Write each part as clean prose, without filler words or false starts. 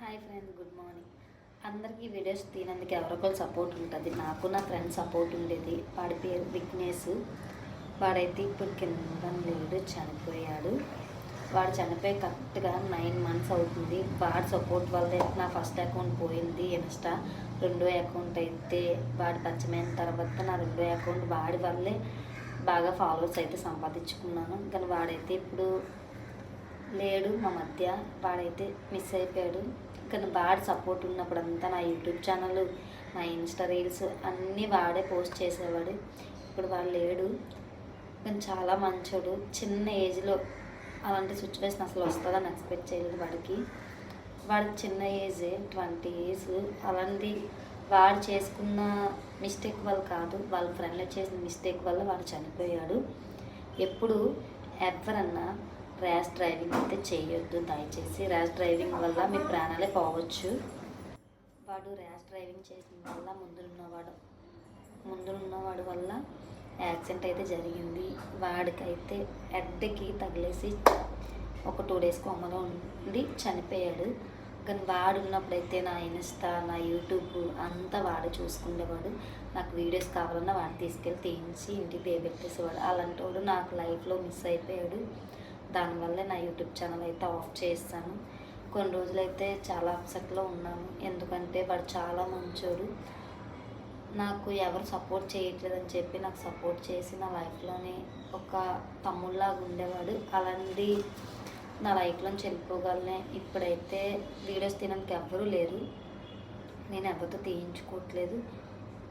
Hi friends, good morning. అందరికీ videos తీనందుకు ఎవరికొకరు support ఉంటుంది. నాకు నా ఫ్రెండ్ సపోర్ట్ ఉండేది. వాడి పేరు విఘ్నేష్. వాడైతే ఇప్పుడు కింద లేడు, చనిపోయాడు. వాడు చనిపోయి కరెక్ట్గా 9 months అవుతుంది. వాడి సపోర్ట్ వల్లే నా ఫస్ట్ అకౌంట్ పోయింది ఇన్స్టా. రెండో అకౌంట్ అయితే వాడి పరిచయమైన తర్వాత నా రెండో అకౌంట్ వాడి వల్లే బాగా ఫాలోవర్స్ అయితే సంపాదించుకున్నాను. కానీ వాడైతే ఇప్పుడు లేడు మా మధ్య. వాడైతే మిస్ అయిపోయాడు. కానీ వాడు సపోర్ట్ ఉన్నప్పుడంతా నా యూట్యూబ్ ఛానల్, నా ఇన్స్టా రీల్స్ అన్నీ వాడే పోస్ట్ చేసేవాడు. ఇప్పుడు వాడు లేడు. కానీ చాలా మంచోడు. చిన్న ఏజ్లో అలాంటి సిచ్యువేషన్ అసలు వస్తుందని ఎక్స్పెక్ట్ చేయలేదు వాడికి. వాడికి చిన్న ఏజే, 20 years. అలాంటి వాడు చేసుకున్న మిస్టేక్ వల్ల కాదు, వాళ్ళ ఫ్రెండ్లు చేసిన మిస్టేక్ వల్ల వాడు చనిపోయాడు. ఎప్పుడు ఎవరన్నా ర్యాష్ డ్రైవింగ్ అయితే చేయొద్దు దయచేసి. ర్యాష్ డ్రైవింగ్ వల్ల మీ ప్రాణాలే పోవచ్చు. వాడు ర్యాష్ డ్రైవింగ్ చేసిన వల్ల ముందున్నవాడు వల్ల యాక్సిడెంట్ అయితే జరిగింది. వాడికైతే హెడ్కి తగిలేసి ఒక 2 days కోమలో ఉండి చనిపోయాడు. కానీ వాడు ఉన్నప్పుడైతే నా ఇన్స్టా, నా యూట్యూబ్ అంతా వాడు చూసుకునేవాడు. నాకు వీడియోస్ కావాలన్నా వాడు తీసుకెళ్ళి తీయించి ఇంటికి దేబెట్టేసేవాడు. అలాంటి వాడు నాకు లైఫ్లో మిస్ అయిపోయాడు. దానివల్ల నా యూట్యూబ్ ఛానల్ అయితే ఆఫ్ చేస్తాను. కొన్ని రోజులైతే చాలా అప్సెట్లో ఉన్నాను. ఎందుకంటే వాడు చాలా మంచోడు. నాకు ఎవరు సపోర్ట్ చేయట్లేదని చెప్పి నాకు సపోర్ట్ చేసి నా లైఫ్లోనే ఒక తమ్ముళ్ళలాగా ఉండేవాడు. అలాంటి నా లైఫ్లోంచి వెళ్ళిపోగలనే. ఇప్పుడైతే వీడియోస్ తీయడానికి ఎవ్వరూ లేరు. నేను ఎవరితో తీయించుకోవట్లేదు.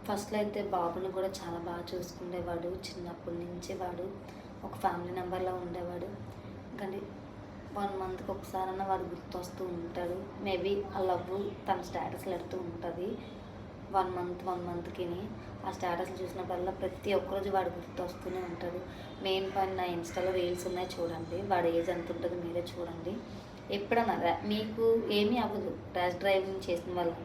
ఫస్ట్లో అయితే బాబుని కూడా చాలా బాగా చూసుకునేవాడు. చిన్నప్పటి నుంచి వాడు ఒక ఫ్యామిలీ మెంబర్లా ఉండేవాడు. కానీ 1 monthకి ఒకసారన్నా వాడు గుర్తొస్తూ ఉంటాడు. మేబీ ఆ లవ్ తన స్టేటస్లు పెడుతూ ఉంటుంది. 1 monthకి ఆ స్టేటస్లు చూసినప్పుడల్లా ప్రతి ఒక్కరోజు వాడు గుర్తొస్తూనే ఉంటాడు. మెయిన్ పాయింట్, నా ఇన్స్టాలో రీల్స్ ఉన్నాయి చూడండి. వాడు ఏజ్ ఎంత ఉంటుందో మీరే చూడండి. ఎప్పుడన్నా మీకు ఏమీ అవ్వదు ర్యాష్ డ్రైవింగ్ చేసిన వల్ల.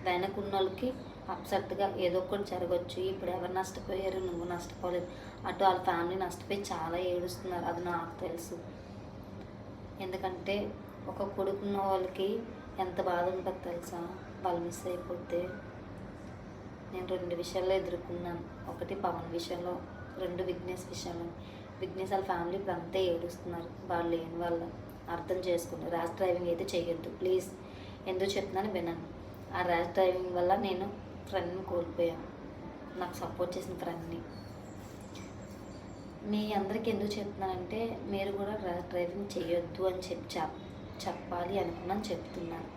వెనకున్న వాళ్ళకి అప్సెట్గా ఏదో ఒకటి జరగవచ్చు. ఇప్పుడు ఎవరు నష్టపోయారు, నువ్వు నష్టపోలేదు. అటు వాళ్ళ ఫ్యామిలీ నష్టపోయి చాలా ఏడుస్తున్నారు. అది నాకు తెలుసు. ఎందుకంటే ఒక కొడుకున్న వాళ్ళకి ఎంత బాధ ఉంటుందో తెలుసా వాళ్ళు మిస్ అయిపోతే. నేను 2 విషయాల్లో ఎదుర్కొన్నాను. ఒకటి పవన్ విషయంలో, 2 విఘ్నేష్ విషయంలో. విఘ్నేష్ వాళ్ళ ఫ్యామిలీ ఇప్పుడు అంతే ఏడుస్తున్నారు. వాళ్ళు లేని వాళ్ళ అర్థం చేసుకున్నారు. ర్యాష్ డ్రైవింగ్ అయితే చేయొద్దు ప్లీజ్. ఎందుకు చెప్తున్నాను వినండి. ఆ ర్యాష్ డ్రైవింగ్ వల్ల నేను ఫ్రెండ్ని కోల్పోయాను, నాకు సపోర్ట్ చేసిన ఫ్రెండ్ని. మీ అందరికీ ఎందుకు చెప్తున్నానంటే మీరు కూడా ర్యాష్ డ్రైవింగ్ చేయొద్దు అని చెప్పాలి అనుకున్నాను, చెప్తున్నాను.